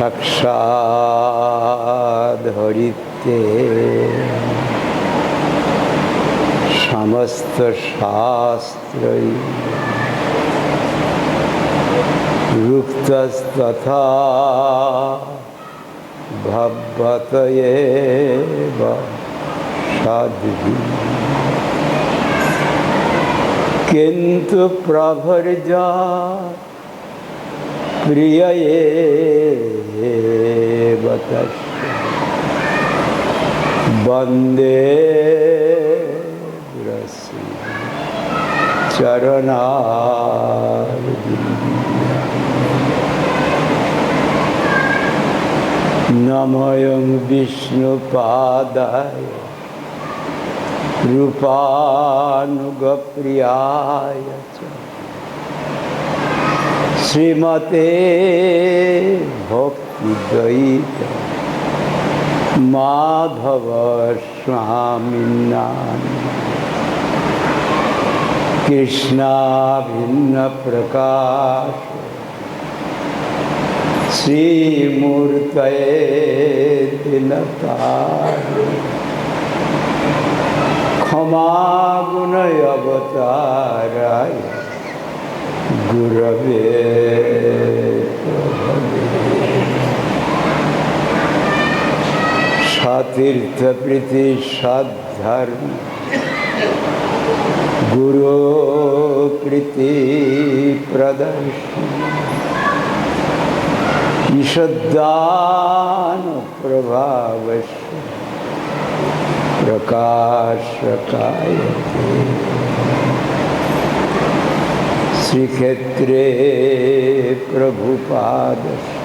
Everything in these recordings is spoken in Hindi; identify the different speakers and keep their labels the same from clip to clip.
Speaker 1: साक्षात् हरिते समस्त शास्त्रै युक्तस्तथा भवतयेव साध्वी किन्तु प्रभर्जा प्रिययेव तस्य वन्दे रसि चरणारविन्दं नमोऽयं विष्णुपादाय रूपानुगप्रियाय च श्रीमते भक्तिद्वैत माधव स्वामिनां कृष्णाभिन्न प्रकाश श्रीमूर्तये दिनतारे क्षमागुणय अवताराय गुरवे सतीर्थप्रीति सद्धर्म गुरु प्रीति प्रदर्शन ईशदान प्रभावस्य प्रकाशकायते श्रीक्षेत्रे प्रभुपादस्य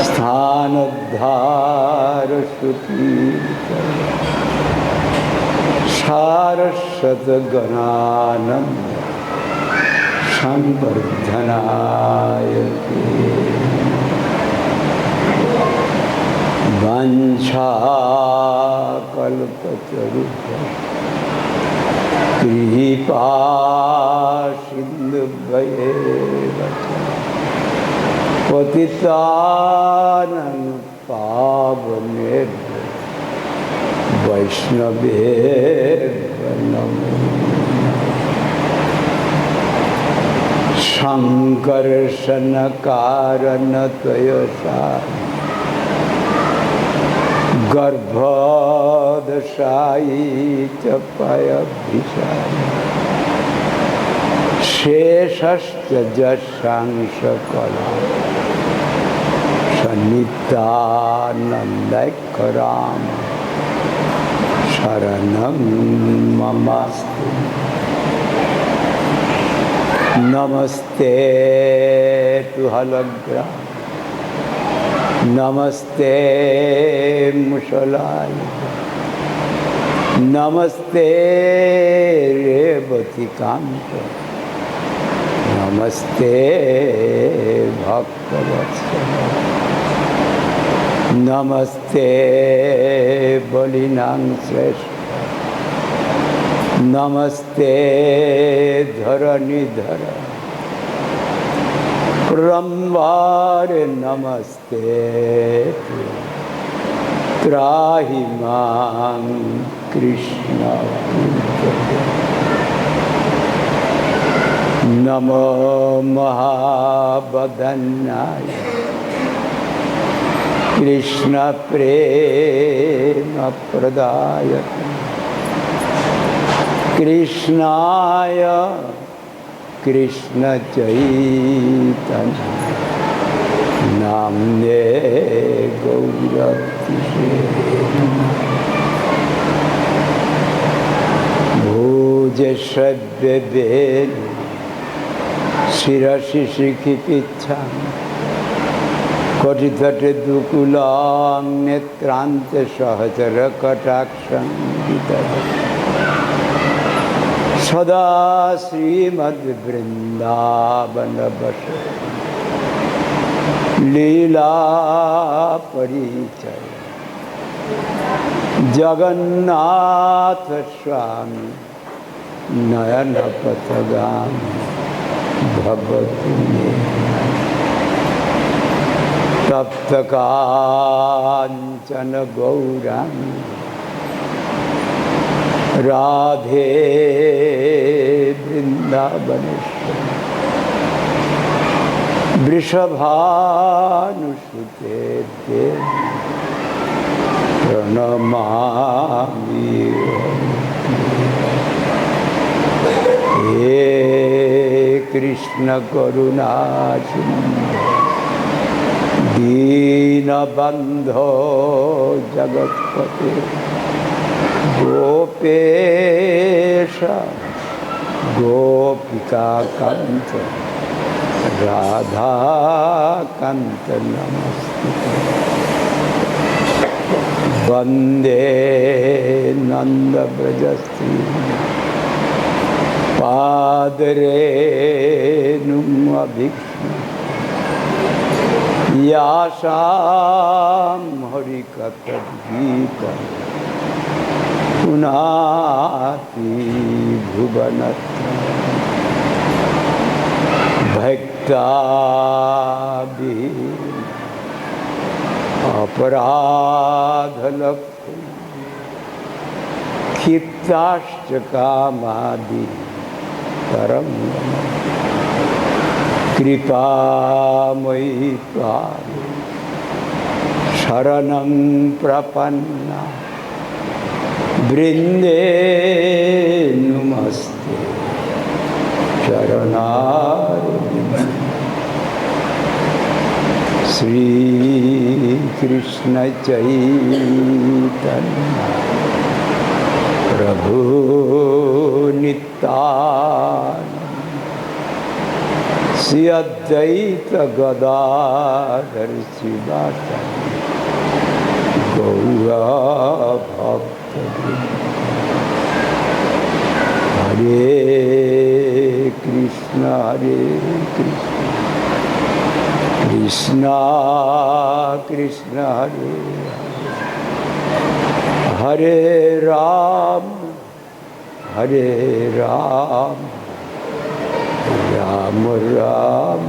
Speaker 1: स्थानोद्धारसुकीर्तन सारस्वतगणानन्द संवर्धनाय वाञ्छाकल्पतरुभ्यश्च कृपा सिन्धुभ्येव पतितानां पावनेभ्यो वैष्णवेभ्यो नमो संकर्षणकारणतयसा गर्भदशायी च पयभिषाय शेषश्च जशांशकला सन्नितानन्दैकराम शरणं ममास्तु नमस्ते तु हलग्रा नमस्ते मुसलाय नमस्ते रेवतिकांत नमस्ते भक्तवत्सल नमस्ते बलिनां श्रेष्ठ नमस्ते धरणिधर ब्रह्मारे नमस्ते त्राहि मां कृष्ण नमो महावदन्याय कृष्ण प्रेम प्रदायते कृष्णाय कृष्ण चैतन्य नाम्ने गौरतिषे भोजश्रव्यवेन शिरसि शिखिपिच्छामि कटितटे दुकुलं नेत्रान्ते सहचरकटाक्षं विदधति सदा श्रीमद्वृन्दावनवश लीला परिचय जगन्नाथ स्वामी नयनपथगामी भवतु मे तप्तकाञ्चन गौराङ्गी राधे वृन्दावनेश्वरी वृषभानुसुते देवी प्रणमामि। हे कृष्ण करुणा सिन्धु दीनबन्धो जगत्पते गोपेश गोपिकाकान्त राधाकान्त नमस्ते। वन्दे नन्दव्रजश्री पादरेणुमभिक्ष्ण यासां हरिकथगीतं पुनाति भुवनत्रयं भक्ताभिः अपराधलक्ष्मी क्षिप्ताश्च कामादि परं कृपामयि त्वां शरणं प्रपन्ना वृन्दे नमस्ते चरणारविन्दे। श्री कृष्ण चैतन्य प्रभु नित्यानंद श्री अद्वैत गदाधर शिवासादि गौर भक्तवृंद। हरे कृष्ण कृष्ण कृष्ण हरे हरे राम राम राम।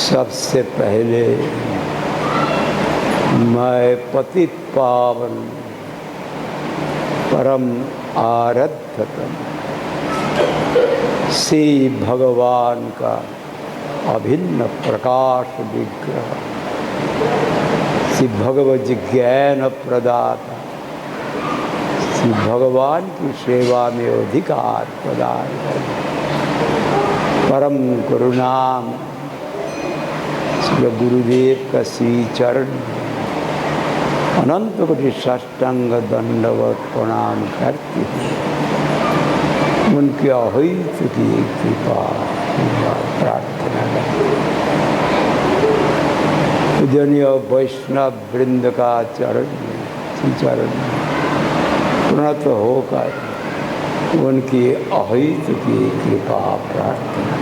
Speaker 1: सबसे पहले मैं पतित पावन परम आराध्यतम श्री भगवान का अभिन्न प्रकाश विग्रह श्री भगवत ज्ञान प्रदाता श्री भगवान की सेवा में अधिकार प्रदान कर परम करुणाम श्री गुरुदेव का श्री चरण अनंत कोटि साष्टांग दंडवत प्रणाम करते हैं। उनके अहित की कृपा प्रार्थना करते। पूजनीय वैष्णव वृंद का चरण प्रणत होकर उनकी अहित की कृपा प्रार्थना।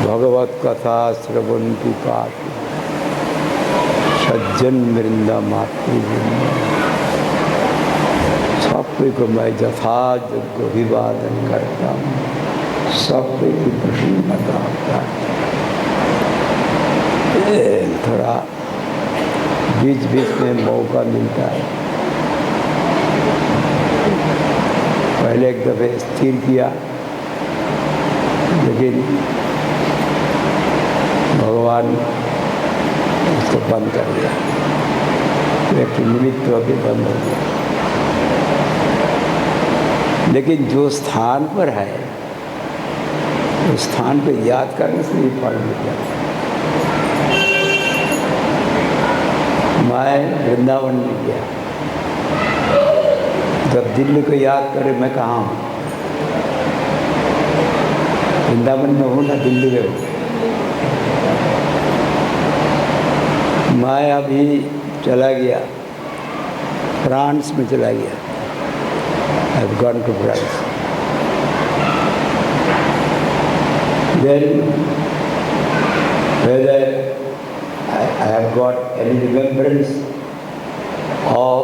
Speaker 1: भगवत कथा श्रवण की पाठी सज्जन वृंद मातृवृंद सबको को मैं यथायोग्य अभिवादन करता हूँ। सबको की प्रसन्नता प्राप्त। थोड़ा बीच बीच में मौका मिलता है। पहले एक दफे स्थिर किया लेकिन भगवान उसको बंद कर दिया। एक निमित्त होकर बंद हो गया। लेकिन जो स्थान पर है उस स्थान पे याद करने से ही फल मिल जाता है। मैं वृंदावन में गया, जब दिल्ली को याद करे मैं कहाँ हूँ, वृंदावन में हूँ ना दिल्ली में हूँ। मैं अभी चला गया फ्रांस में चला गया। I have gone to France. Then whether I have got any remembrance of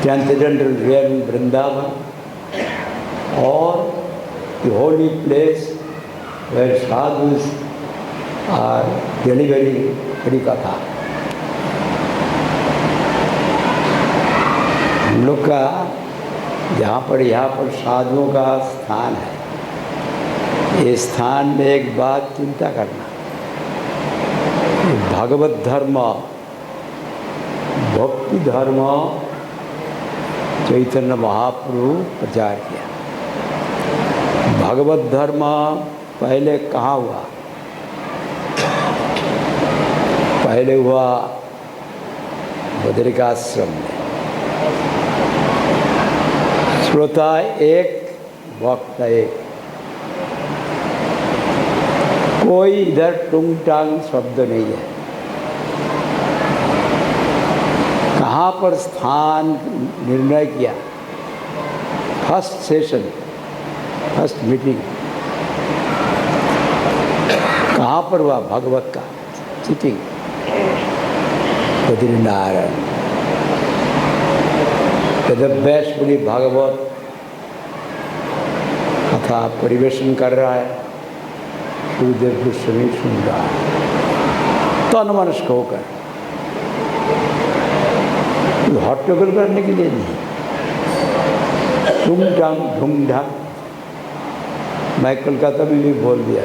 Speaker 1: transcendental realm Vrindavan or the holy place where sadhus are delivering Harikatha. हम लोग का यहाँ पर साधुओं का स्थान है। ये स्थान में एक बात चिंता करना, भगवत धर्म, भक्ति धर्म चैतन्य महाप्रभु प्रचार किया। भगवत धर्म पहले कहाँ हुआ? पहले हुआ बद्रिकाश्रम में। श्रोता एक, वक्ता एक। कोई इधर टुंग टांग शब्द नहीं है। कहाँ पर स्थान निर्णय किया? फर्स्ट सेशन, फर्स्ट मीटिंग कहाँ पर हुआ? भागवत का सिटिंग, बद्रीनारायण। वेदव्यासपुरी भागवत कथा परिवेशन कर रहा है, सुखदेव गोस्वामी सुन रहा है तन मनस्क होकर, हट्टगोल करने के लिए नहीं, ढूंढ ढांग। मैं कोलकाता में भी बोल दिया,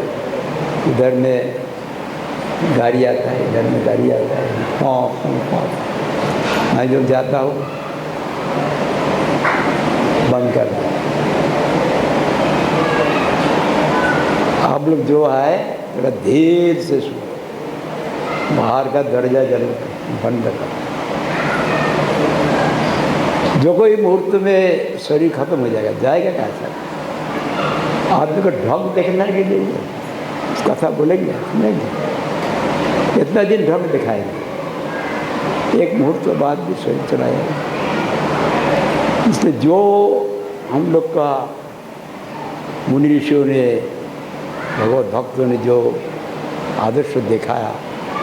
Speaker 1: इधर में गाड़ी आता है, इधर में गाड़ी आता है, मैं जब जाता हूँ बंद कर दो। आप लोग जो है थोड़ा धीरे से सुनो, बाहर का दरवाजा जरूर बंद कर। जो कोई मुहूर्त में शरीर खत्म हो जाएगा कैसा? आदमी को ढंग देखने के लिए कथा बोलेंगे, सुनेंगे, इतना दिन ढंग दिखाएंगे, एक मुहूर्त के बाद भी शरीर चला जाएगा। इसलिए जो हम लोग का मुनि ऋषियों ने, भगवत भक्तों ने जो आदर्श दिखाया,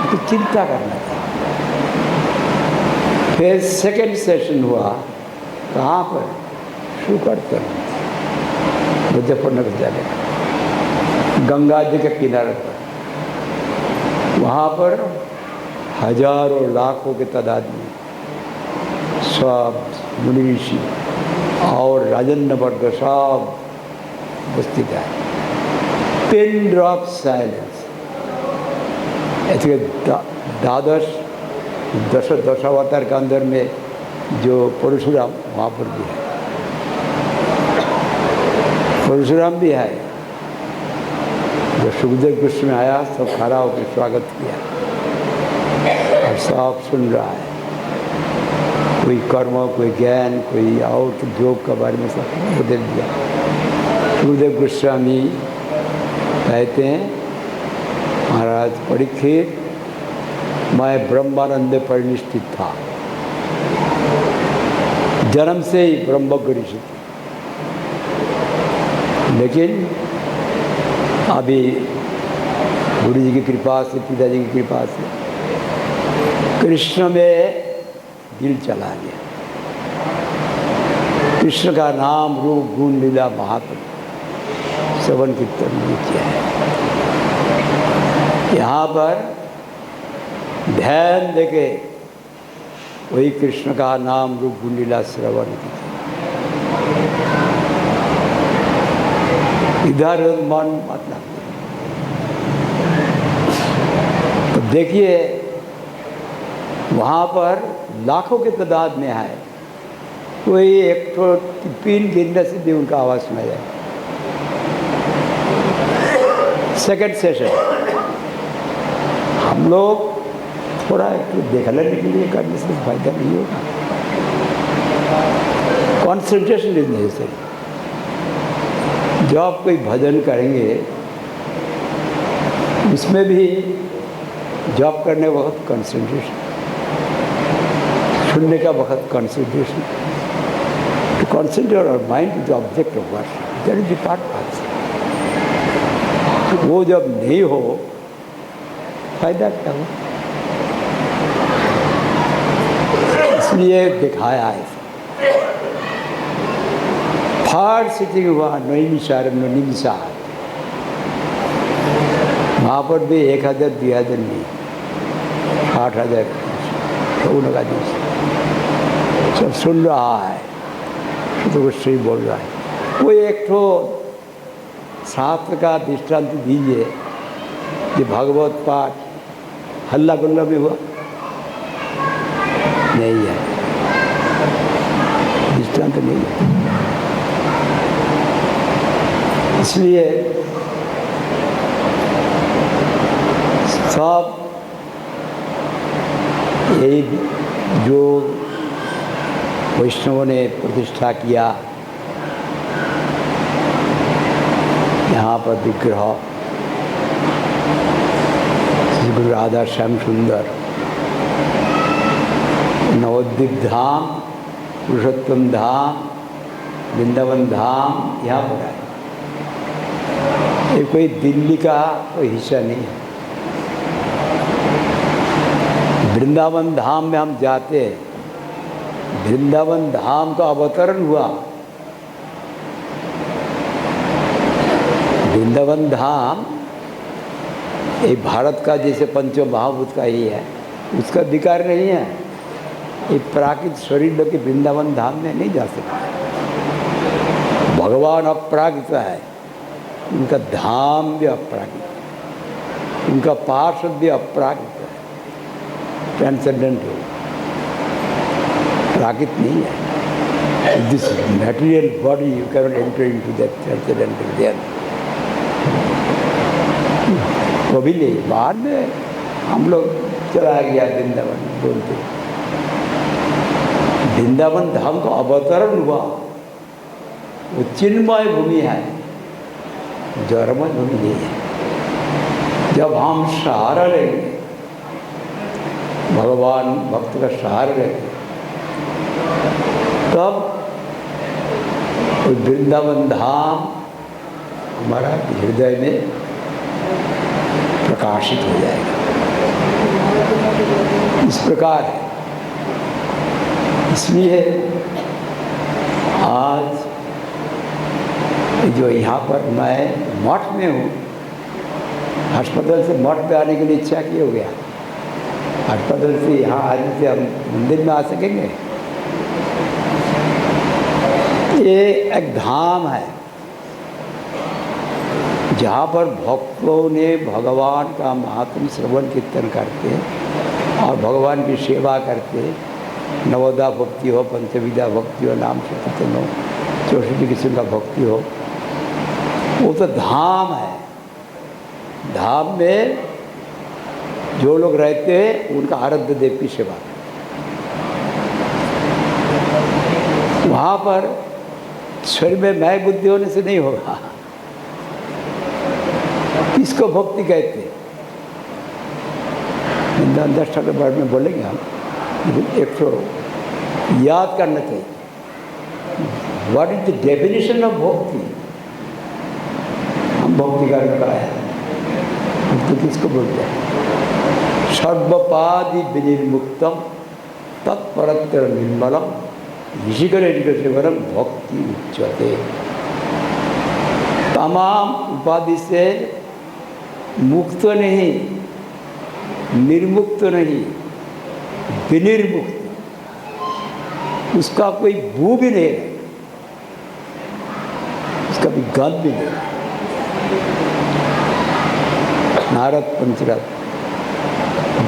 Speaker 1: तो चिंता करना था। फिर सेकंड सेशन हुआ कहाँ पर? शुकरतन, मुजफ्फरनगर जाने, गंगा जी के किनारे पर। वहाँ पर हजारों लाखों के तादाद में सब मुनि ऋषि और राजन्य वर्ग सब उपस्थित है। Pin drop silence. ऐसे दशावतार के अंदर में जो परशुराम, वहाँ पर भी है, परशुराम भी है। जब सुखदेव गोस्वामी आया, सब खड़ा होकर स्वागत किया और सब सुन रहा है। कोई कर्म, कोई ज्ञान, कोई और योग के बारे में सब बदल दिया। सुखदेव गोस्वामी कहते हैं, महाराज परीक्षित, मैं ब्रह्मानंद पर निष्ठित था, जन्म से ही ब्रह्मज्ञ ऋषि थे, लेकिन अभी गुरु जी की कृपा से, पिताजी की कृपा से कृष्ण में दिल चला गया। कृष्ण का नाम, रूप, गुण, लीला, महात्म श्रवण कीर्तन किया है। यहाँ पर ध्यान देके वही कृष्ण का नाम, रूप, गुण, लीला श्रवण किया। इधर मन मतलब तो देखिए, वहाँ पर लाखों के तादाद में है, कोई एक तो पिन गिनने से भी उनका आवाज़ सुना जाए। सेकंड सेशन हम लोग थोड़ा देख लेने के लिए करने से फायदा नहीं होगा। Concentration is necessary. जब आप कोई भजन करेंगे, उसमें भी जॉब करने वक्त कंसंट्रेशन, सुनने का वक्त concentration, to concentrate our mind to the object of worship, that is the part of. वो जब नहीं हो, फायदा क्या हो? इसलिए दिखाया है थर्ड सिटिंग हुआ निमिषार, वहाँ पर भी 1000 2000 नहीं, 8000 लगा दी। सब सुन रहा है, तो कुछ सही बोल रहा है। वो एक तो शास्त्र का दृष्टांत दीजिए कि भागवत पाठ हल्ला गुल्ला में हुआ नहीं है, दृष्टांत नहीं है। इसलिए सब यही जो वैष्णवों ने प्रतिष्ठा किया, यहाँ पर विग्रह श्री गुरु राधा श्याम सुंदर, नवद्वीप धाम, पुरुषोत्तम धाम, वृंदावन धाम यहाँ पर है। ये कोई दिल्ली का कोई हिस्सा नहीं है। वृंदावन धाम में हम जाते हैं, वृंदावन धाम का अवतरण हुआ। वृंदावन धाम ये भारत का जैसे पंचो महाभूत का ही है, उसका विकार नहीं है। ये प्राकृत शरीर लोग के वृंदावन धाम में नहीं जा सकते। भगवान अपराकृत है, उनका धाम भी अपराकृत, उनका पार्षद भी अपराकृत है, ट्रांसेंडेंट है, प्राकृत नहीं है। This material body you can not enter into that transcendental real. कभी नहीं, बाद में हम लोग चला गया वृंदावन बोलते। वृंदावन धाम का अवतरण हुआ, वो चिन्मय भूमि है, जड़मय भूमि नहीं है। जब हम सहारा लेंगे, भगवान भक्त का सहारा लेंगे, तब वृंदावन धाम हमारा हृदय में प्रकाशित हो जाएगा। इस प्रकार है। इसलिए आज जो यहाँ पर मैं मठ में हूँ, अस्पताल से मठ पे आने के लिए इच्छा की हो गया। अस्पताल से यहाँ आने से हम मंदिर में आ सकेंगे। ये एक धाम है जहाँ पर भक्तों ने भगवान का महात्म श्रवण कीर्तन करके और भगवान की सेवा करके, नवोदा भक्ति हो, पंचविधा भक्ति हो, नाम संकीर्तन हो, 64 किस्म का भक्ति हो, वो तो धाम है। धाम में जो लोग रहते हैं उनका आराध्य देव की सेवा, वहाँ पर शरीर में मैं बुद्धि होने से नहीं होगा। किसको भक्ति कहते हैं? 10 के बारे में बोलेंगे हम, लेकिन एक तो याद करना चाहिए, what is the definition of भक्ति। हम भक्ति करने का है, भक्ति किसको बोलते हैं? सर्वपादि विनिर्मुक्तम तत्परत्र निर्मलम ऋषिकर सेवनम भक्ति उच्यते। तमाम उपाधि से मुक्त नहीं, निर्मुक्त नहीं, विनिर्मुक्त, उसका कोई बू भी नहीं है, उसका भी गंध भी नहीं। नारद पंचरथ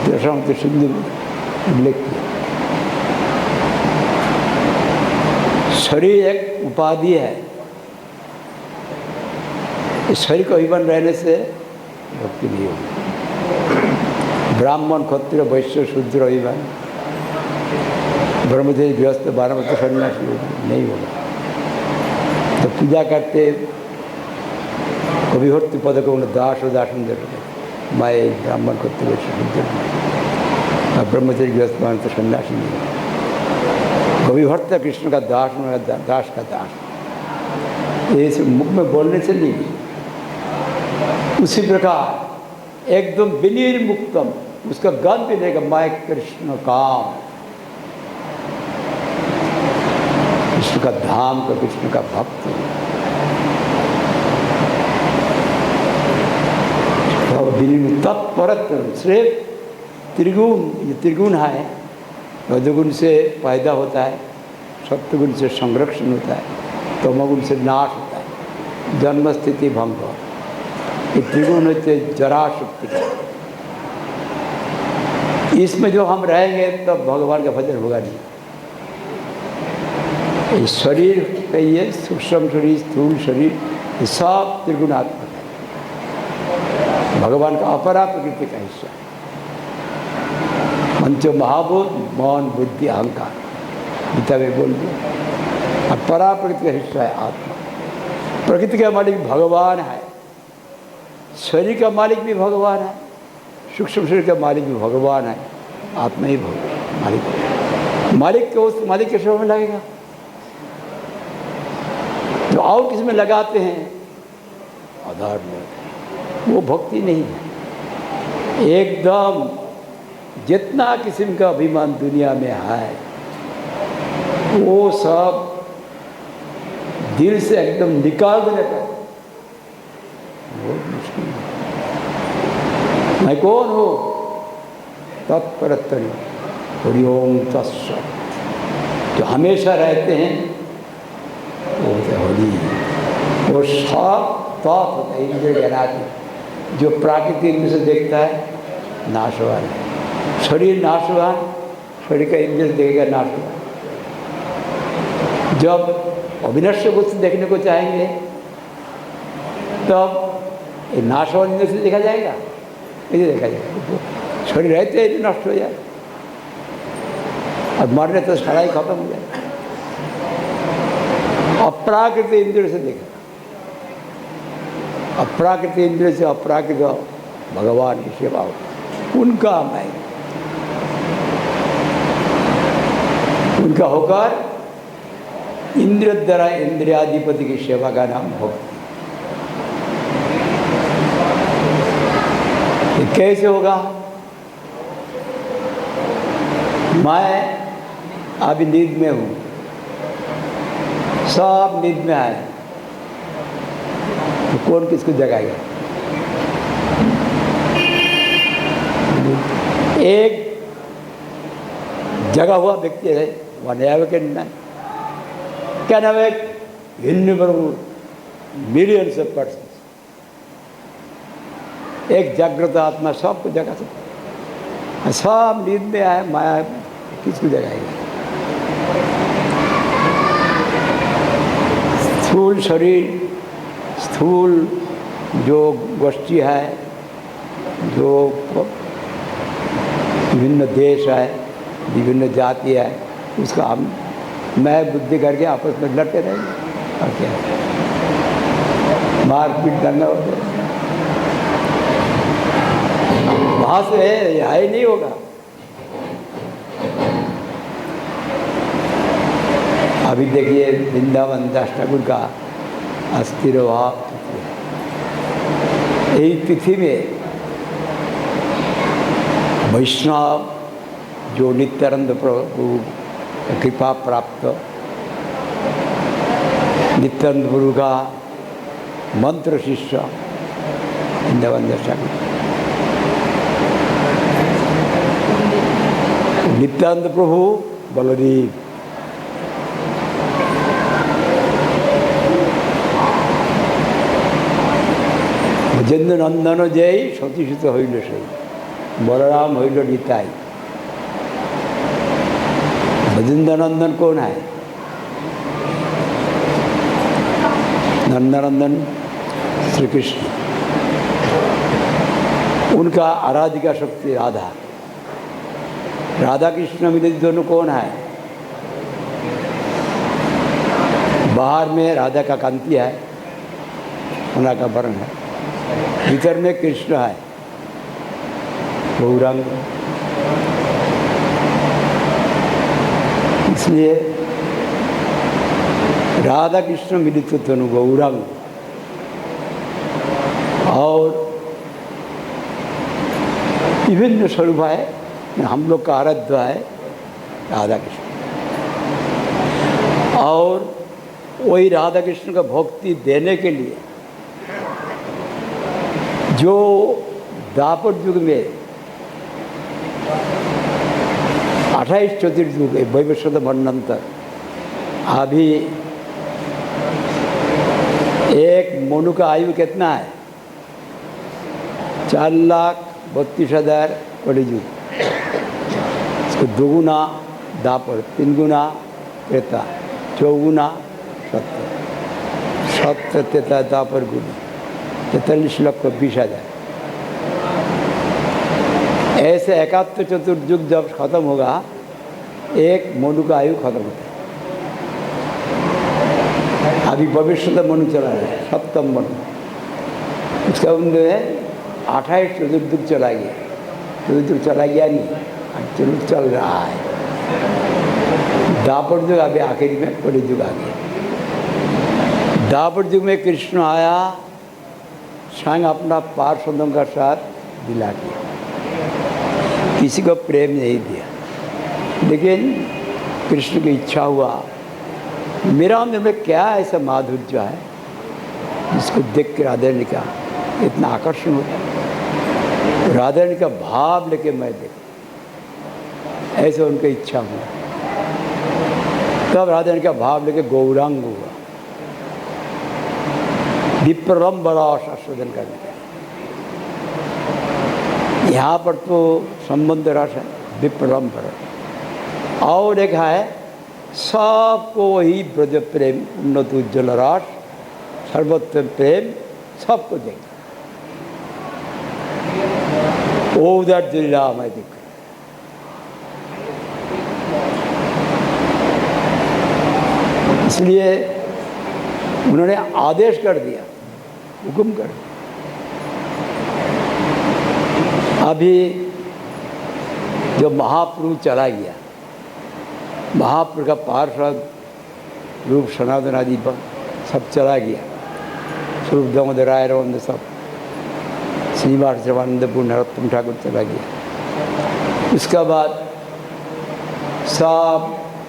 Speaker 1: दशांत सिंधु उल्लेख किया। शरीर एक उपाधि है, इस शरीर को अभिमान रहने से भक्ति नहीं होगी। ब्राह्मण क्षत्रिय वैश्य शूद्र अभिमान, ब्रह्मचारी गृहस्थ 12 वर्ष सन्यासी नहीं होगा। तो पूजा करते कविहर्ति पद को उन्हें दास और दासन देते, मैं ब्राह्मण क्षत्रिय वैश्य शूद्र, और ब्रह्मचारी गृहस्थ मान तो सन्यासी नहीं होगा। कविहर्त कृष्ण का दास, दास का दास, ये मुख में बोलने से नहीं। उसी प्रकार एकदम विनिर्मुक्तम, उसका गंध भी देगा, मैं कृष्ण काम। कृष्ण का धाम का, कृष्ण का भक्त। तत्परत सिर्फ त्रिगुण, ये त्रिगुण है, रजोगुण से पैदा होता है, सत्वगुण से संरक्षण होता है, तमोगुण से नाश होता है, जन्म स्थिति भंग। ये त्रिगुण होते जरा शक्ति का। इसमें जो हम रहेंगे तब तो भगवान का भजन होगा नहीं। ये शरीर का, ये सूक्ष्म शरीर, स्थूल शरीर, ये सब त्रिगुणात्मक है, भगवान का अपरा प्रकृति का हिस्सा। पंचो महाभूत मौन बुद्धि अहंकार, गीता में बोल दिया। और परा प्रकृति का हिस्सा है आत्मा। प्रकृति का मालिक भगवान है, शरीर का मालिक भी भगवान है, सूक्ष्म शरीर का मालिक भी भगवान है, आत्मा ही भगवान मालिक है। मालिक को उस मालिक के सेवा में लगेगा। जो और किस में लगाते हैं आधार में, वो भक्ति नहीं है। एकदम जितना किस्म का अभिमान दुनिया में है वो सब दिल से एकदम निकाल देने का बहुत मुश्किल है। मैं कौन हो? तत्परतरी हरि ओम तत्सत्। जो हमेशा रहते हैं वो हरि। वो सब तत् होता है इंद्रिय ज्ञानादि। जो प्राकृतिक इंद्र से देखता है नाशवान है, शरीर नाशवान, शरीर का इंद्र देखेगा नाशवान। जब अविनश्य वस्तु देखने को चाहेंगे तब ये नाशवान इंद्र से देखा जाएगा, ये देखा जाएगा। शरीर रहते ही नष्ट हो जाए, अब मरने तो सारा ही खत्म हो जाए। अप्राकृत इंद्र से देखा, अप्राकृत इंद्र से अप्राकृत भगवान की सेवा हो, उनका मैं, उनका होकर इंद्र द्वारा इंद्रियाधिपति की सेवा का नाम भक्ति। ये कैसे होगा? मैं अभी नींद में हूँ, सब नींद में आए, तो कौन किसको जगाएगा? एक जगा हुआ व्यक्ति है, वह नया वैकेंट क्या नाम है? Millions of person. एक जागृत आत्मा सबको जगा सकता है। सब नींद में आए, माया किसको जगाएगा? स्थूल शरीर, स्थूल जो गोष्ठी है, जो विभिन्न देश है, विभिन्न जाति है, उसका हम मैं बुद्धि करके आपस में लड़ते रहेंगे और क्या मारपीट करना होता है। वहाँ से यह ही नहीं होगा। अभी देखिए वृंदावन दास ठाकुर का अस्थिर भाव, यही तिथि में वैष्णव जो नित्यानंद प्रभु कृपा प्राप्त नित्यानंद प्रभु का मंत्र शिष्य वृंदावन दास ठाकुर, नित्यानंद प्रभु बलदेव, ब्रजेन्द्र नंदन जय सतीसुत हईल सही, बलराम हईल निताई। ब्रजेन्द्र नंदन कौन है? नंदनंदन श्री कृष्ण, उनका आराधिका शक्ति राधा। राधा कृष्ण मिलित दोनों कौन है? बाहर में राधा का कांति है, उनका का वर्ण है, भीतर में कृष्ण है गौरांग। इसलिए राधा कृष्ण मिलित दोनों गौरांग। और विभिन्न स्वरूप है, हम लोग का आराध्य है राधा कृष्ण। और वही राधा कृष्ण का भक्ति देने के लिए जो द्वापर युग में 28 चतुर्युग वैवस्वत मन्वंतर अभी एक मनु का आयु कितना है 4,32,000 कलियुग, इसको 2 गुना द्वापर, 3 गुना त्रेता, 4 गुना सत्य, सत्य त्रेता द्वापर गुण 43,20,000। ऐसे 71 चतुर्युग जब खत्म होगा एक मनु का आयु खत्म होता है। अभी भविष्य मनु चला रहा है, सप्तम मनु, उसका जो है 28 चतुर्युग चला गया, चतुर्युग चला गया नहीं, चतुर्युग चल रहा है। द्वापर युग अभी आखिरी में कलियुग आ गया। द्वापर युग में कृष्ण आया, स्वयं अपना पार्षदों का साथ दिला दिया, किसी को प्रेम नहीं दिया, लेकिन कृष्ण की इच्छा हुआ मेरा अंदर में क्या ऐसा माधुर्य है जिसको देख के राधा रानी का इतना आकर्षण होता है। राधा रानी का भाव लेके मैं देख, ऐसे उनकी इच्छा हुआ, तब राधा रानी का भाव लेके गौरांग हुआ, विप्रलंबरा संशोधन करने का। यहाँ पर तो संबंध रस है विप्रलंबर, और एक है सबको वही ब्रज प्रेम उन्नत उज्ज्वल रस सर्वत्र प्रेम सबको देगा। वो उधर लीला मैं देख, इसलिए उन्होंने आदेश कर दिया, हुक्म कर दिया। अभी जो महाप्रभु चला गया, महाप्रभु का पार्षद रूप सनातन आदि पर सब चला गया, स्वरूप दामोदर राय रवंद सब, श्रीनिवास जवानंद नरोत्तम ठाकुर चला गया। उसका बाद सब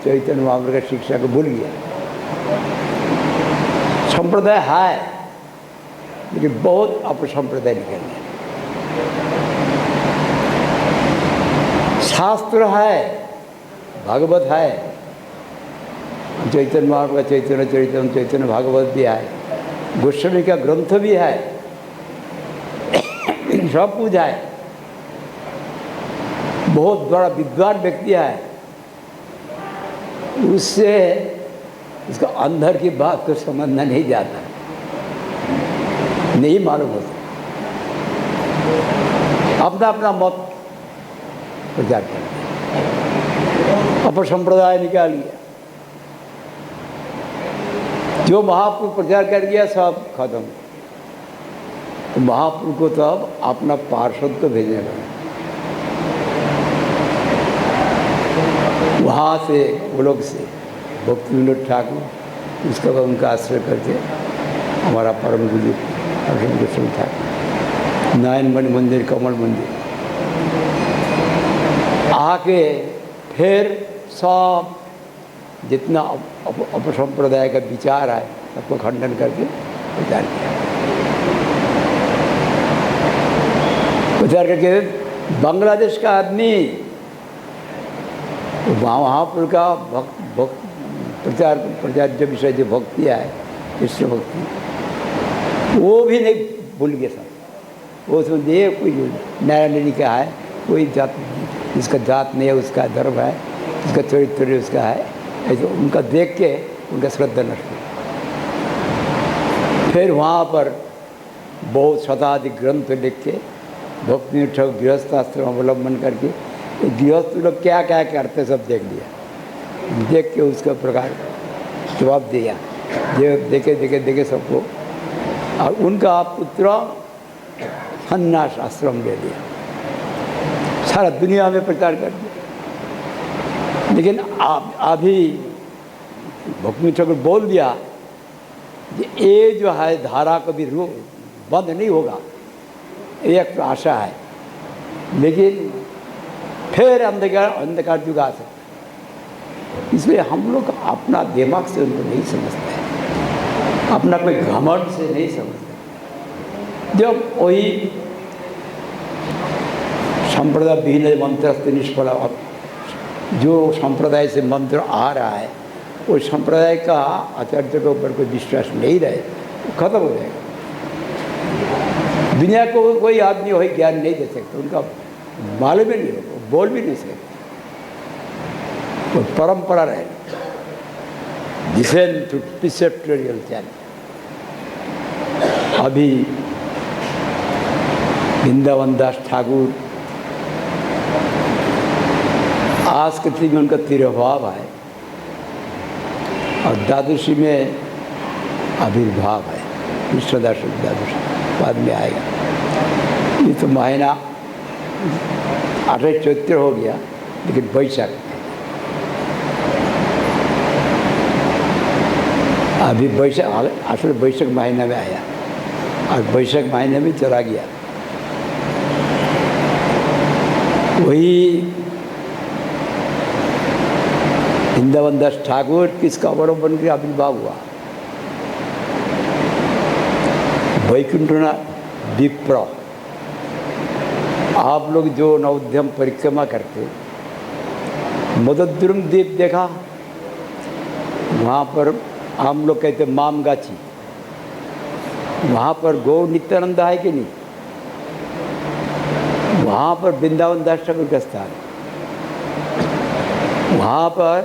Speaker 1: चैतन्य महाप्रभु का शिक्षा को भूल गया। संप्रदाय है लेकिन बहुत अपसंप्रदाय निकल गया। शास्त्र है, भागवत है, चैतन्य महाप्रभु का चैतन्य चरितम चैतन्य भागवत भी है, गोस्वामी का ग्रंथ भी है, सब कुछ है। बहुत बड़ा विद्वान व्यक्ति है, उससे उसका अंदर की बात को समझना नहीं जाता, नहीं मालूम होता, अपना अपना मत प्रचार करते, अपसंप्रदाय निकाल लिया। जो महापुरुष प्रचार कर गया सब खत्म। तो महापुरुष को तब अपना पार्षद को भेजने लगा, वहाँ से गोलोक से भक्ति विनोद ठाकुर, उसका बाद उनका आश्रय करके हमारा परम गुरु अर्जुन गोस्वामी ठाकुर, नारायण मंदिर, कमल मंदिर आके फिर सब जितना अपसंप्रदाय का विचार है सबको खंडन करके प्रचार किया। प्रचार करके बांग्लादेश का आदमी महापुरुष का भक्त प्रचार विषय जो भक्ति है कृष्ण भक्ति, वो भी नहीं भूल गया सब। वो समझे कोई नारायण का है, कोई जात जिसका जात नहीं है उसका धर्म है, जिसका चरित्र उसका है, ऐसे उनका देख के उनका श्रद्धा नष्ट हुई। फिर वहाँ पर बहुत शताधिक ग्रंथ लिख के भक्ति गृहस्थ आश्रम अवलंबन करके गृहस्थ लोग क्या क्या करते सब देख लिया, देख के उसका प्रकार जवाब दिया, देखे देखे देखे सबको, और उनका पुत्र सन्यास आश्रम ले लिया, सारा दुनिया में प्रचार कर दिया। लेकिन अभी भक्ति ठाकुर बोल दिया कि ये जो है धारा कभी बंद नहीं होगा, एक आशा है, लेकिन फिर अंधकार युग आ सकता है। इसलिए हम लोग अपना दिमाग से उनको नहीं समझते हैं, अपना कोई घमंड से नहीं समझते। जब वही संप्रदाय विहीन मंत्र निष्फल, जो संप्रदाय से मंत्र आ रहा है वो संप्रदाय का आचार्य के ऊपर कोई विश्वास नहीं रहे, खत्म हो जाएगा। दुनिया को कोई आदमी वही ज्ञान नहीं दे सकता, उनका मालूम ही नहीं होगा, बोल भी नहीं सकते। वो परंपरा रहे डिसेंट टू प्रिसेप्टोरियल चैन। अभी वृंदावन दास ठाकुर आज के दिन में उनका तिरुभाव है और द्वादशी में आविर्भाव है, कृष्णदास द्वादशी बाद में आएगा। ये तो महीना 8 चैत्र हो गया, लेकिन बैसाख अभी बैसाख असल बैसाख महीना में आया और बैसाख महीने में चला गया। वही वृंदावन दास ठाकुर किसका अवलंबन के आविर्भाव हुआ? वैकुंठनाथ विप्र। आप लोग जो नवोद्यम परिक्रमा करते, मदद्रुम द्वीप देखा, वहाँ पर हम लोग कहते मामगाछी, वहाँ पर गौ नित्यानंद है कि नहीं? वहाँ पर वृंदावन दास ठाकुर का स्थान, वहाँ पर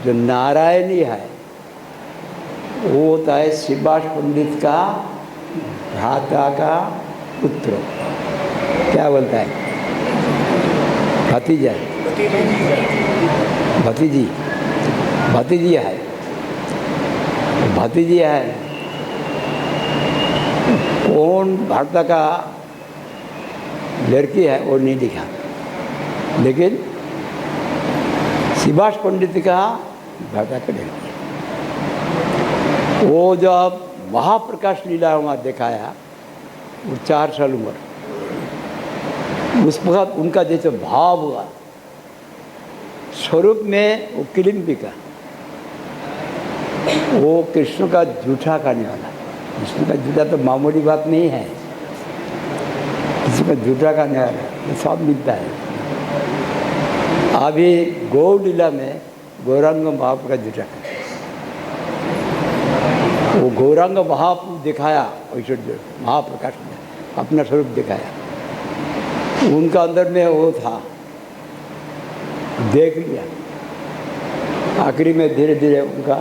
Speaker 1: जो नारायणी है वो होता है शिवास पंडित का भ्राता का पुत्र, क्या बोलता है, भतीजा, भतीजी, भतीजी है, भतीजी है। कौन भ्राता का लड़की है वो नहीं लिखा, लेकिन शिवास पंडित का भ्राता का लड़की। वो जब महाप्रकाश लीला वहाँ दिखाया, वो 4 साल उम्र, उस वक्त उनका जैसे भाव हुआ स्वरूप में, वो किलिम्बी का, वो कृष्ण का जूठा खाने वाला। कृष्ण का जूठा तो मामूली बात नहीं है, किसी का जूठा खाने वाला ये सब मिलता है। अभी गौ लीला में गौरांग महाप्रभु का जूठा, वो गौरांग महाप्रभु दिखाया, ऐश्वर्य महाप्रकाश ने अपना स्वरूप दिखाया, उनका अंदर में वो था, देख लिया। आखिरी में धीरे धीरे उनका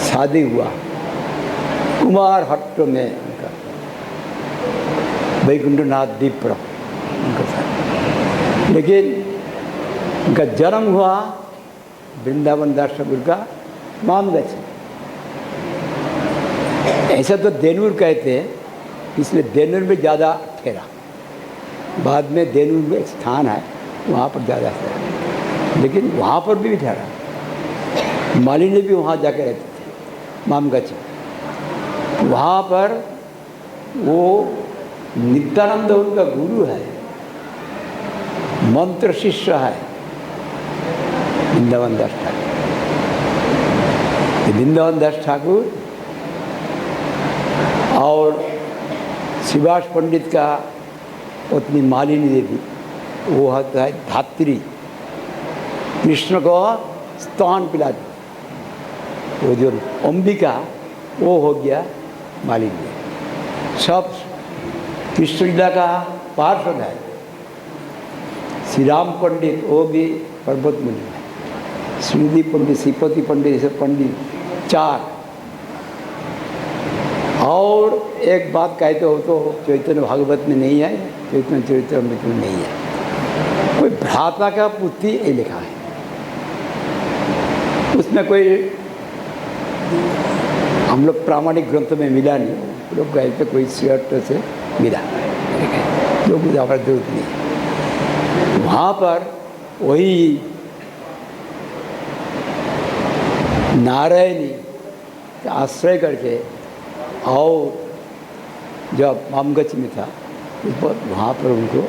Speaker 1: शादी हुआ कुमार हट्ट में, उनका वैकुंठनाथ विप्र उनका था। लेकिन उनका जन्म हुआ वृंदावन दास ठाकुर का मामगाछी। ऐसा तो देनूर कहते हैं, इसलिए देनूर में ज़्यादा ठहरा, बाद में देनूर में एक स्थान है वहाँ पर ज़्यादा ठहरा, लेकिन वहाँ पर भी ठहरा। मालिनी भी वहाँ जाकर रहते थे, मामगाछी। वहाँ पर वो नित्यानंद उनका गुरु है, मंत्र शिष्य है वृंदावन दास ठाकुर। वृंदावन दास ठाकुर और शिवास पंडित का पत्नी मालिनी देवी, वो होता है धात्री, कृष्ण को स्तन पिलाती। वो जो अंबिका वो हो गया मालिनी। सब कृष्ण लीला का पार्षद है। श्री राम पंडित वो भी पर्वत मुनि है, श्रीदी पंडित, श्रीपति पंडित, ऐसे पंडित 4। और एक बात कहते हो तो चैतन्य भागवत में नहीं है, चैतन्य चरितामृत में नहीं है, कोई भ्राता का पुत्री ये लिखा है, उसमें कोई हम लोग प्रामाणिक ग्रंथ में मिला नहीं। लोग कहते कोई श्रेष्ठ से मिला, जो कुछ हमारा जरूरत नहीं। वहाँ पर वही नारायणी का आश्रय करके, और जब मामगाछी में था उस वक्त वहाँ पर उनको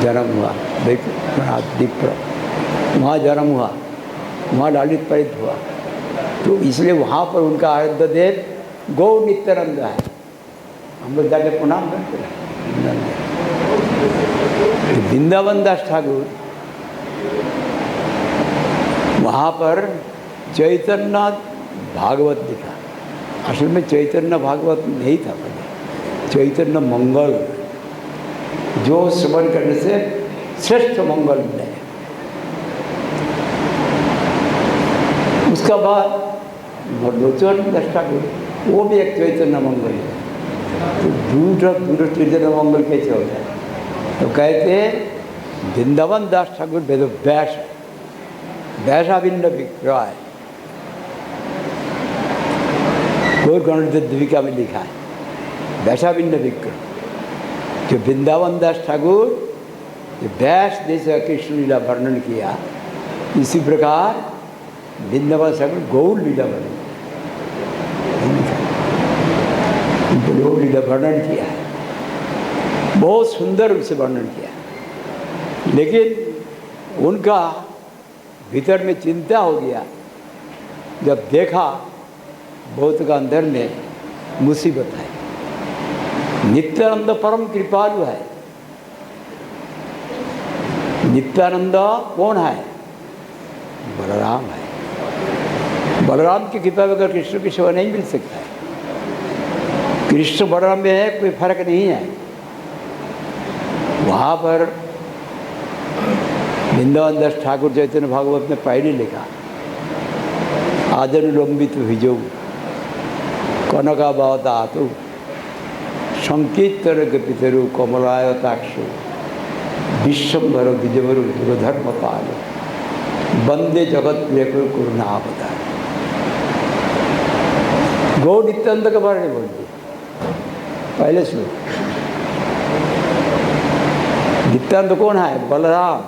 Speaker 1: जन्म हुआ वैकुंठनाथ विप्र। वहाँ जन्म हुआ, वहाँ लालित पालित हुआ, तो इसलिए वहाँ पर उनका आराध्य देव गौर नित्यानंद है। हम लोग जाके प्रणाम करते हैं। वृंदावन दास ठाकुर वहाँ पर चैतन्य भागवत लिखा। असल में चैतन्य भागवत नहीं था पहले, चैतन्य मंगल, जो श्रवण करने से श्रेष्ठ मंगल मिले। उसका बाद लोचन दास ठाकुर, वो भी एक चैतन्य मंगल है। तो दूर चैतन्य मंगल कैसे होता है? तो कहते वृंदावन दास ठाकुर वेद व्यास, व्यासाभिन्न विग्रह, गौर गणोदय दीपिका में लिखा है व्यासाभिन्न विग्रह। जो वृंदावन दास ठाकुर व्यास जैसे कृष्ण लीला वर्णन किया, इसी प्रकार वृंदावन ठाकुर गौर लीला वर्णन, गौर लीला वर्णन किया है, बहुत सुंदर रूप से वर्णन किया। लेकिन उनका भीतर में चिंता हो गया, जब देखा बहुत का अंदर में मुसीबत है। नित्यानंद परम कृपालु है। नित्यानंद कौन है? बलराम है। बलराम की कृपा बगैर कृष्ण की सेवा नहीं मिल सकता है। कृष्ण बलराम में है, कोई फर्क नहीं है। वहाँ पर वृंदावन दास ठाकुर चैतन्य भागवत में पहले लिखा, आदनुलंबित भिजो कनकावतातु संकीर्तन पितरु कमलायताक्षु विश्वंभर द्विजवरु धर्म पाल वंदे जगत प्रियकर करुणावतार। गौ नित्यानंद के बारे में बोलते पहले सुनो। नित्यानंद कौन है? बलराम।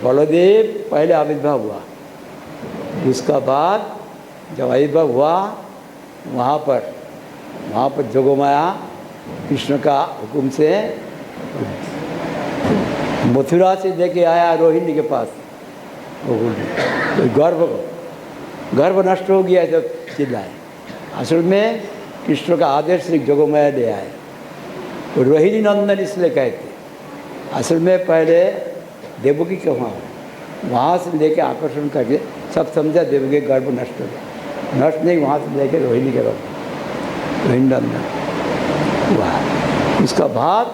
Speaker 1: बलदेव पहले आविर्भाव हुआ, उसका बाद जब आविर्भाव हुआ वहाँ पर जोगमाया कृष्ण का हुक्म से मथुरा से लेके आया रोहिणी के पास। गर्भ नष्ट हो गया जब चिल्लाए। असल में कृष्ण का आदेश से जोगमाया ले आए, रोहिणी नंदन इसलिए कहते। असल में पहले देवकी के वहाँ से लेके आकर्षण करके सब समझा देवकी गर्भ नष्ट हो गया। नष्ट नहीं, वहाँ से लेके रोहिणी के गर्भ, रोहिणी नंदन हुआ। उसका बाद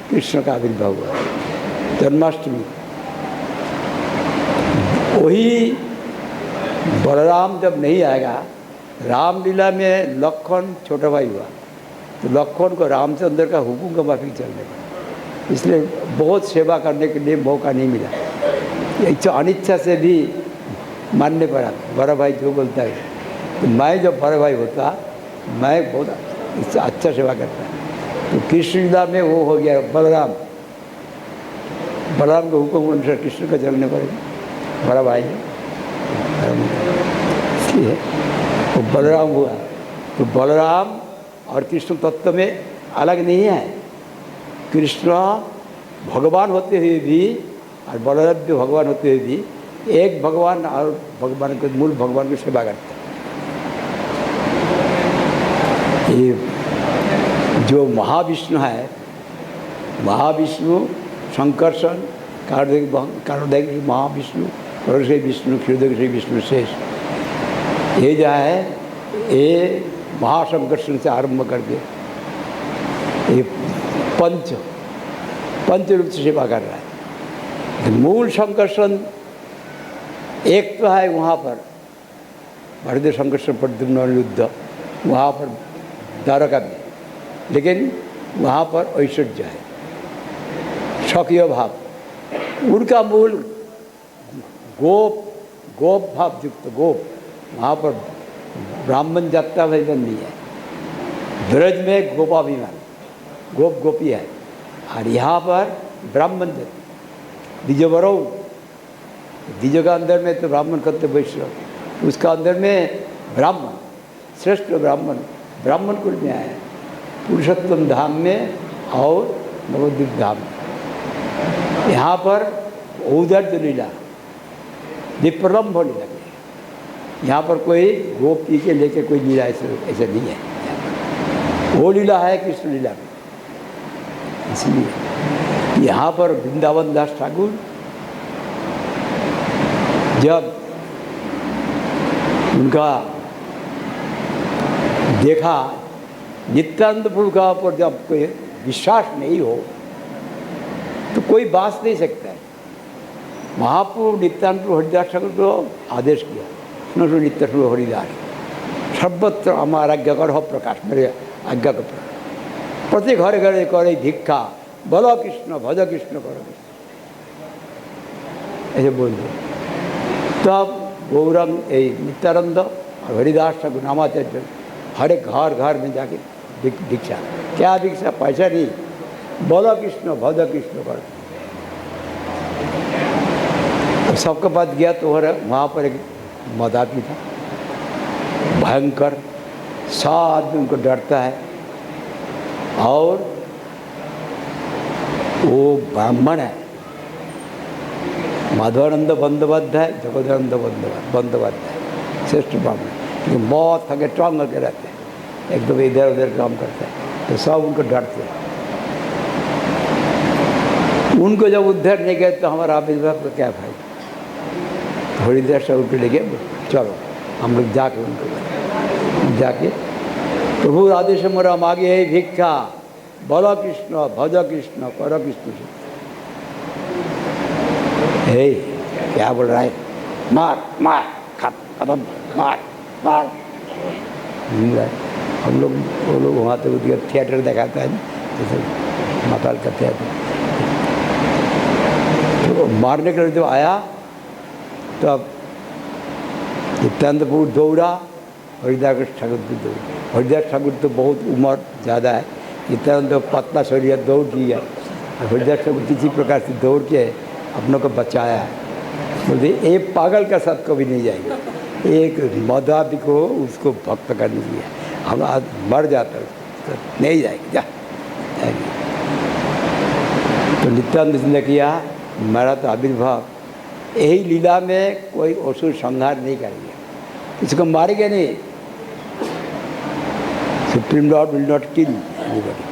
Speaker 1: कृष्ण का आविर्भाव हुआ जन्माष्टमी। वही बलराम जब नहीं आएगा, रामलीला में लक्ष्मण छोटा भाई हुआ, तो लक्ष्मण को रामचंद्र का हुक्म का माफिक चलने का, इसलिए बहुत सेवा करने के लिए मौका नहीं मिला। इच्छा अनिच्छा से भी मानने पड़ा। बड़ा भाई जो बोलता है, तो मैं जब बड़ा भाई होता मैं बहुत अच्छा सेवा करता। तो कृष्ण लीला में वो हो गया बलराम, बलराम के हुक्म अनुसार कृष्ण का चलने पड़ेगा, बड़ा भाई है इसलिए वो बलराम हुआ। तो बलराम और कृष्ण तत्व में अलग नहीं है। कृष्ण भगवान होते हुए भी और बलराम भी भगवान होते हुए भी एक भगवान और भगवान के मूल भगवान की सेवा करते हैं। ये जो महाविष्णु है, महाविष्णु शंकरसन कारोदय महाविष्णु और श्री विष्णु क्षीरोदय श्री विष्णु शेष, ये जो है ये महाशंकर्षण से आरंभ करके ये पंच रूप से सेवा कर रहा है। मूल शंकर्षण एक तो है वहाँ पर भरदेव शंकर्षण प्रद्युम्न युद्ध, वहाँ पर द्वारका में, लेकिन वहाँ पर ऐश्वर्य है, स्वकीय भाव। उनका मूल गोप भाव युक्त गोप, वहाँ पर ब्राह्मण जाता भजन नहीं है। ब्रज में गोपाभिमान, गोप गोपी है, और यहाँ पर ब्राह्मण जाति द्विजवरौ, द्विज का अंदर में तो ब्राह्मण करते वैश्य, उसका अंदर में ब्राह्मण श्रेष्ठ ब्राह्मण कुल में आया, पुरुषोत्तम धाम में और नवद्वीप धाम में। यहाँ पर उधर जो लीला विप्रलम्भ लीला, यहाँ पर कोई गोपी के लेके कोई लीला ऐसे नहीं है। वो लीला है कृष्ण लीला में। इसलिए यहाँ पर वृंदावन दास ठाकुर जब उनका देखा नित्यानंद प्रभु का ऊपर जब कोई विश्वास नहीं हो तो कोई बात नहीं सकता है। महाप्रभु नित्यानंद प्रभु हरिदास ठाकुर को आदेश किया, सुनो नित्य प्रभु हरिदास सर्वत्र हमारा आज्ञा कर हो प्रकाश, मेरे आज्ञा का प्रकाश, प्रति घरे घरे करे भिक्षा, बोलो कृष्ण भज कृष्ण करो कृष्ण, ऐसे बोल दो। तब गौरंग नित्यानंद और हरिदास ठाकुर नामाचार्य हर एक घर घर में जाके भिक्षा, क्या भिक्षा, पैसा नहीं, बोलो कृष्ण भज कृष्ण करो। तो सबके पास गया तो वहाँ पर एक मदापी था भयंकर, सब आदमी उनको डरता है, और वो ब्राह्मण है, माधवानंद बंदोपाध्याय, जगदानंद बंदोपाध्याय श्रेष्ठ ब्राह्मण, क्योंकि बहुत थके ट्रॉन्ग करके रहते हैं, एकदम इधर उधर काम करते हैं, तो सब उनको डरते हैं। उनको जब उद्धर नहीं गए तो हमारा आविर्भाव का क्या भाई, थोड़ी देर से उनको लेके चलो हम लोग जाके उनको जाके प्रभु आदेश मोरा मागे है भिक्षा, बोलो कृष्ण भज कृष्ण करो कृष्ण। हे क्या बोल रहा है, मार मार खत्म मार मार। हम लोग वो लोग वहाँ तो थिएटर दिखाता है ना, जैसे माताल का थिएटर, तो मारने के लिए जो आया तो अब नित्यानंद प्रभु दौड़ा, हरिदास ठाकुर भी दौड़े। हरिदास ठाकुर तो बहुत उम्र ज़्यादा है, नित्यानंद पतला शरीर दौड़ दिया, हरिदास ठाकुर किसी प्रकार से दौड़ के अपनों को बचाया है। बोलते एक पागल का साथ कभी नहीं जाएगा, एक मदापी को उसको भक्त कर दीजिए, हम आज मर जाता तो नहीं जाएगी, जा जाएगी। तो नित्यानंद ने किया, मेरा तो आविर्भाव यही लीला में कोई असुर संहार नहीं करेंगे, इसको मारेंगे नहीं। Supreme Lord will not kill anybody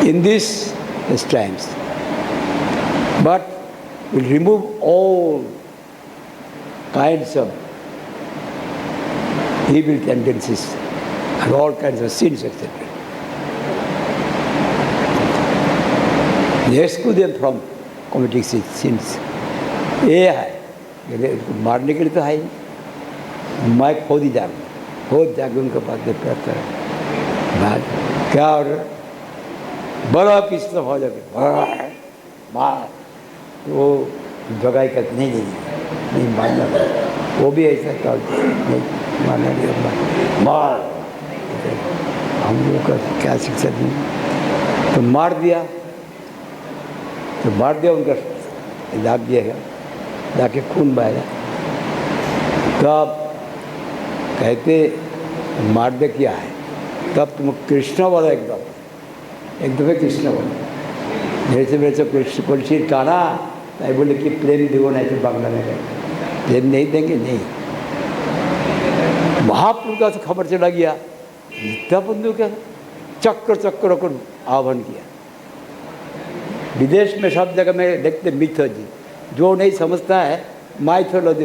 Speaker 1: in this times, but will remove all kinds of evil tendencies and all kinds of sins, etc. Rescue them from committing sins. ये है, मारने के लिए तो है ही, मैं खुद ही जाके उनके पास देखता है क्या और बड़ा किस्त हो जाए मार, वो जगाई का नहीं मारना, वो भी ऐसा था नहीं मारना नहीं मार। हम लोग का क्या शिक्षा दी, तो मार दिया, उनका दाग दिया गया, जाके खून बहाया। तब कहते मार दे क्या है, तब तुम कृष्ण बोला, एकदम कृष्ण बोला। मेरे से कृष्ण कुलशीर काना नहीं बोले कि प्रेम दो, नहीं तो बांग्ला में कहें प्रेम नहीं देंगे, नहीं। महाप्रभु का तो खबर चला गया, तब बंधु क्या चक्कर को आह्वान किया। विदेश में सब जगह में देखते मिथोलॉजी, जो नहीं समझता है माइथोलॉजी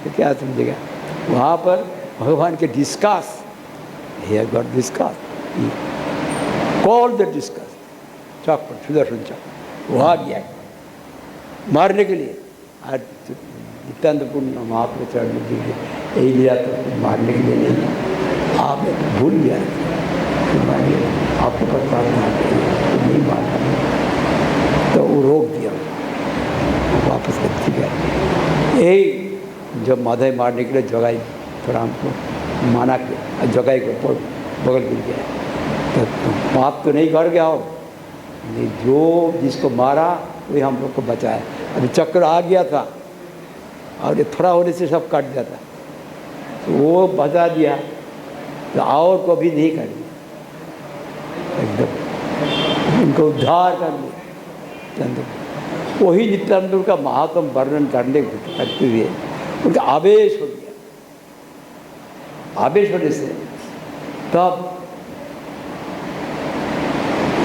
Speaker 1: तो क्या समझेगा। वहाँ पर भगवान के discuss, here got discuss, call the discuss, चक्र सुदर्शन चक्र, वहाँ गया मारने के लिए। आज नित्यानंद महाप्रभु चढ़ने के लिए यही लिया, तो मारने के लिए नहीं, आप भूल गया आपको पता नहीं मारना, तो वो रोक दिया, वापस कर दिया। यही जब माधव मारने के लिए जगाई थोड़ा हमको माना के जगाई को बगल गिर गया, तो पाप तो नहीं कर गया हो, जो जिसको मारा वही हम लोग को बचाया। अभी चक्र आ गया था और ये थोड़ा होने से सब कट जाता, तो वो बचा दिया, तो और को भी नहीं कर दिया, एकदम उनको उद्धार कर दिया नित्यानंद। वही नित्यानंद का महात्म वर्णन करते हुए उनका आवेश हो गया। आवेश होने से तब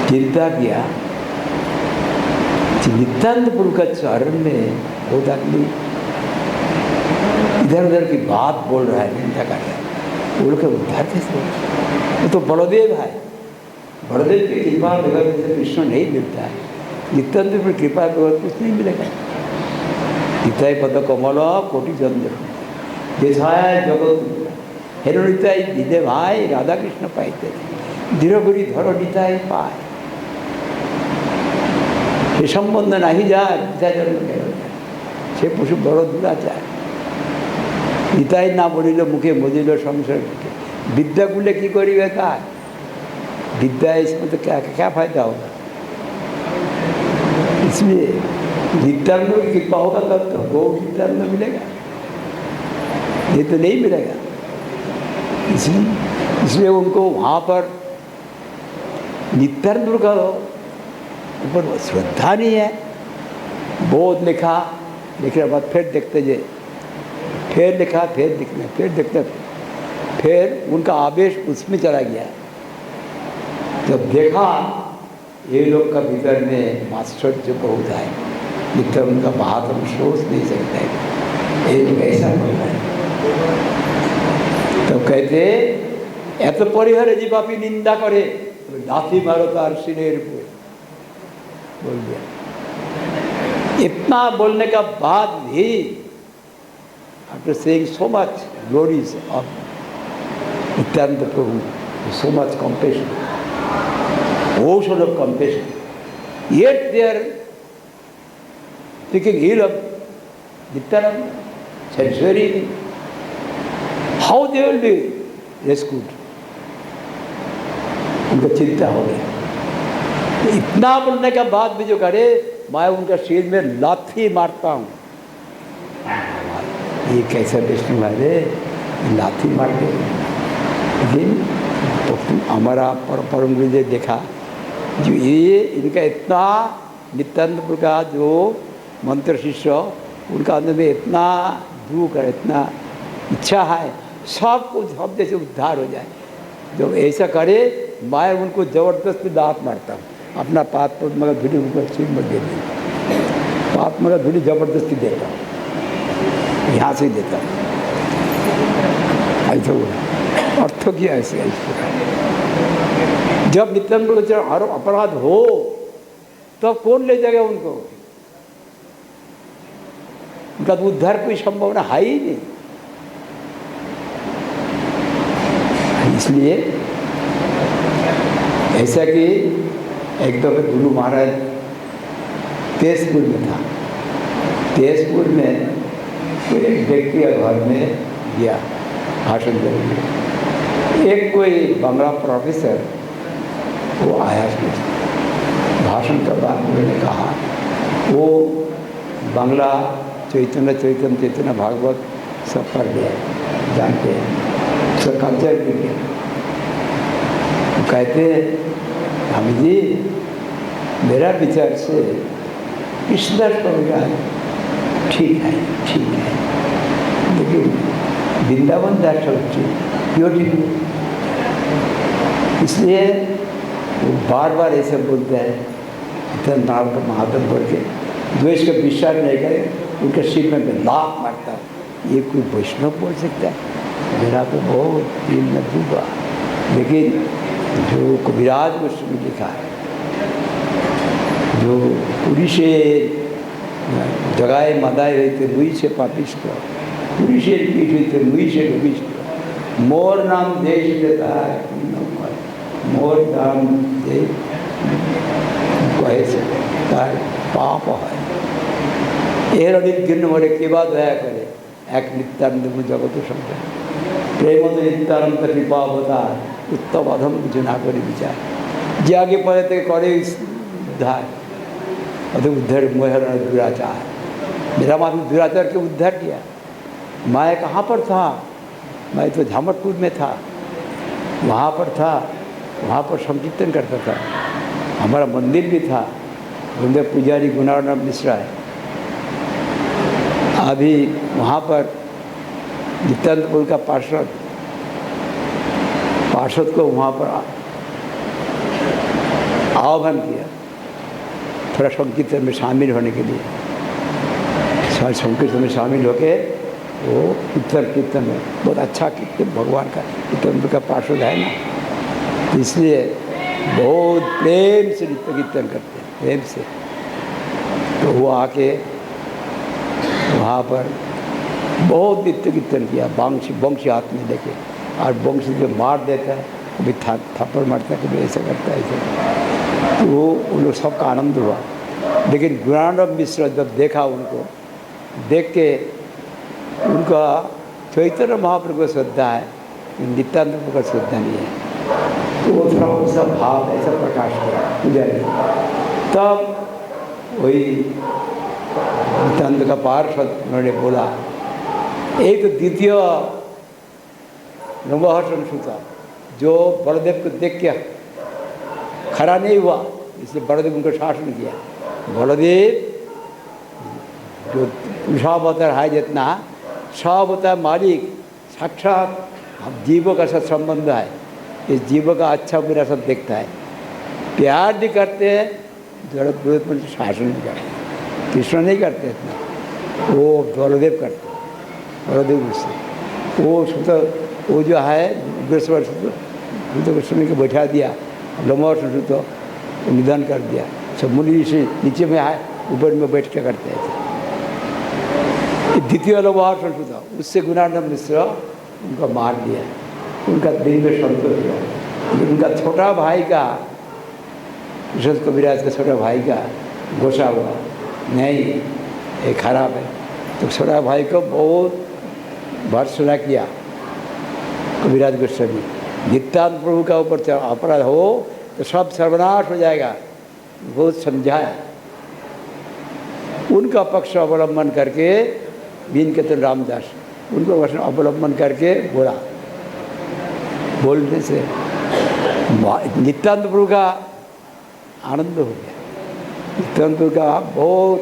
Speaker 1: चिंता किया कि नित्यानंद प्रभु का चरण में बहुत आदमी इधर उधर की बात बोल रहा है, निंदा कर रहा है, वो लोग उद्धार कैसे हो? वो तो बलदेव है, बलदेव की कृपा बगैर जैसे कृष्ण नहीं मिलता है, नित्यानंद पर कृपा बगैर कुछ नहीं मिलेगा। निताई पद कमल कोटि चंद्र देशाय जगत हेरो निताई दिदे भाई राधा कृष्ण पाइते धीर गुरी धर निताई पाए সে সম্বন্ধ নাহি যায় নিতাই জন্ম কেন সে পশু বড় দুরাচার। নিতাই না বলিল মুখে মজিল সংসার विद्याकुले की करिए का विद्या, इसमें तो क्या क्या फायदा होगा। इसलिए नित्यानंद की कृपा होगा तब तो वो नित्यानंद मिलेगा, ये तो नहीं मिलेगा। इसलिए उनको वहाँ पर नित्यानंद का ऊपर श्रद्धा नहीं है। बहुत लिखा, लिखने के बाद फिर देखते जे, फिर लिखा, फिर दिखने, फिर देखते, फिर उनका आवेश उसमें चला गया। जब देखा ये लोग का भीतर में आश्चर्य बहुत है, नित्य उनका महात्म सोच नहीं सकता है, ये लोग ऐसा बोल रहे हैं। तब कहते एत परिहर जी पापी निंदा करे तो लाठी मारो तार सिनेर पे, बोल दिया। इतना बोलने का बाद भी after saying so much glories of Nityananda Prabhu, so much compassion, ocean of compassion, yet they are thinking ill of Nityananda, censoring how they will be rescued. उनका चिंता हो गया। इतना बोलने के बाद भी जो करे मैं उनका सिर में लाठी मारता हूँ। ये कैसा विष्णु वाले लाठी मारते, लेकिन तो हमारा परम गुरु ने देखा जो ये इनका इतना नित्यानंद का जो मंत्र शिष्य उनका अंदर में इतना दुख है, इतना इच्छा है सबको सब जैसे उद्धार हो जाए। जब ऐसा करे मैं उनको जबरदस्ती दांत मारता हूँ, अपना पात पर मगर धूली ऊपर सिर में दे दी, पात मगर धूली जबरदस्ती देता हूँ, यहाँ से देता हूँ। ऐसा बोला, अर्थ किया ऐसे ऐसे। जब नित्यानंद हर अपराध हो तब कौन ले जाएगा उनको? उनका उद्धार कोई संभावना है ही नहीं। इसलिए ऐसा कि एक दफे गुरु महाराज तेजपुर में था, तेजपुर में कोई एक व्यक्ति के घर में गया भाषण देने। एक कोई बंगला प्रोफेसर वो आया, भाषण के बाद उन्होंने कहा वो बंगला चैतन्य चैतन्य चैतन्य भागवत सब पढ़ गया, जानते हैं, उसका कल्चर भी गया। कहते स्वामी जी मेरा विचार से कृष्णदास कविता ठीक है, ठीक है, लेकिन वृंदावन दास क्यों ठीक है? इसलिए वो बार बार ऐसे बोलते हैं, इतना नाम का महात्म बोल के द्वेष का विश्वास नहीं करे, उनके सिर में लाख मारता हूँ। ये कोई वैष्णव बोल सकता है? मेरा तो बहुत दिल में डूबा। लेकिन जो कविराज गोस्वामी लिखा है, जो पूरी से जगाए मदाए हुए थे मुई से पापिष्ट, पूरी से पीठ हुई थे मुई से डूबिष्ट, मोर नाम देश देता है, मोर नाम देश कहे पाप है। एर अनेक गिन मोरे के बाद दया करे एक नित्यानंद जगत संसार प्रेम नित्यानंद कृपा होता उत्तम अधम जो ना करे विचार जे आगे पढ़े थे करे उद्धार, अधम उद्धार मोहर दुराचार। मेरा माता दुराचार के उद्धार किया। मैं कहाँ पर था? मैं तो झामटपुर में था, वहाँ पर था, वहाँ पर संकीर्तन करता था। हमारा मंदिर भी था, उनके पुजारी गुणानंद मिश्रा है। अभी वहाँ पर नित्यानंदपुर का पार्षद को वहाँ पर आह्वान किया थोड़ा संकीर्तन में शामिल होने के लिए। संकीर्तन में शामिल होके वो कीर्तन में बहुत अच्छा कीर्तन भगवान का कीर्तन का पार्षद है ना, इसलिए बहुत प्रेम से नित्य कीर्तन करते हैं, प्रेम से। तो वो आके वहाँ पर बहुत नित्य कीर्तन किया, बंशी हाथ में लेके, और बंशी जो मार देता है कभी थप्पड़ मारता है, कभी ऐसा करता है ऐसे। तो वो उन लोग सबका आनंद हुआ। लेकिन गुणानंद मिश्र जब देखा उनको, देख के उनका चैतन्य महाप्रभु को श्रद्धा है, नित्यानंद का श्रद्धा नहीं है। तो वो थोड़ा उसका भाव ऐसा प्रकाश किया पुजारी। तब वही नित्यानंद का पार्षद उन्होंने बोला, एक द्वितीय नवहर्षण सूता जो बलदेव को देख के खड़ा नहीं हुआ, इसलिए बलदेव उनको शासन किया। बलदेव जो पुरुषावतार है जितना स्वावतार मालिक साक्षात जीवों का साथ संबंध है, इस जीवों का अच्छा बुरा सब देखता है, प्यार भी करते हैं, जरूरत में शासन भी करते हैं। कृष्ण नहीं करते इतना, वो बलदेव करते, बलदेव उससे वो जो है कृष्ण को बैठा दिया, लंबा तो निधन कर दिया। सब मुनि से नीचे में आए, ऊपर में बैठ के करते थे। द्वितीय लंबा था, उससे गुणानंद मिश्र उनको मार दिया, उनका दिल में संतोष हुआ। उनका छोटा भाई का, कृष्ण कविराज का छोटा भाई का गोसा हुआ, नहीं ये खराब है। तो छोटा भाई को बहुत भर्त्सना किया कविराज गोस्वामी। नित्यानंद प्रभु का ऊपर अपराध हो तो सब सर्वनाश हो जाएगा, बहुत समझाया। उनका पक्ष अवलंबन करके बीन के रामदास उनको अवलंबन करके बोला, बोलने से नित्यानंद प्रभु का आनंद हो गया। नित्यानंद प्रभु का बहुत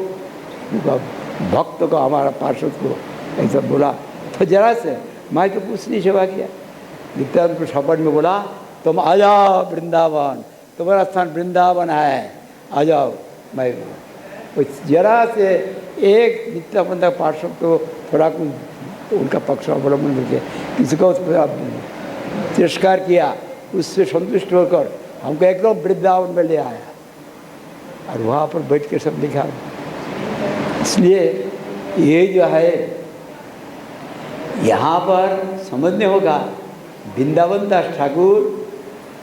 Speaker 1: भक्त को, हमारा पार्षद को ऐसा बोला तो जरा से मैं तो कुछ नहीं सेवा किया। नित्यानंद प्रभु शपथ में बोला, तुम आ जाओ वृंदावन, तुम्हारा स्थान वृंदावन है, आ जाओ। मैं जरा से एक नित्यानंद पार्षद को थोड़ा कुछ उनका पक्ष अवलंबन करके किसी को तिरस्कार किया, उससे संतुष्ट होकर हमको एकदम वृंदावन में ले आया और वहाँ पर बैठ के सब लिखा। इसलिए ये जो है यहाँ पर समझने होगा, वृंदावन दास ठाकुर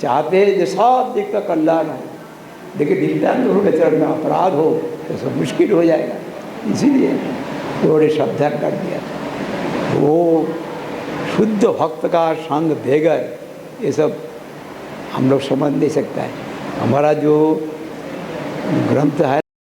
Speaker 1: चाहते हैं जो सब दिख का कल्याण हो, लेकिन नित्यानंद प्रभु के चरण में अपराध हो तो सब मुश्किल हो जाएगा। इसीलिए थोड़े सावधान कर दिया। वो शुद्ध भक्त का संग बेगर ये सब हम लोग समझ नहीं सकता है। हमारा जो ग्रंथ है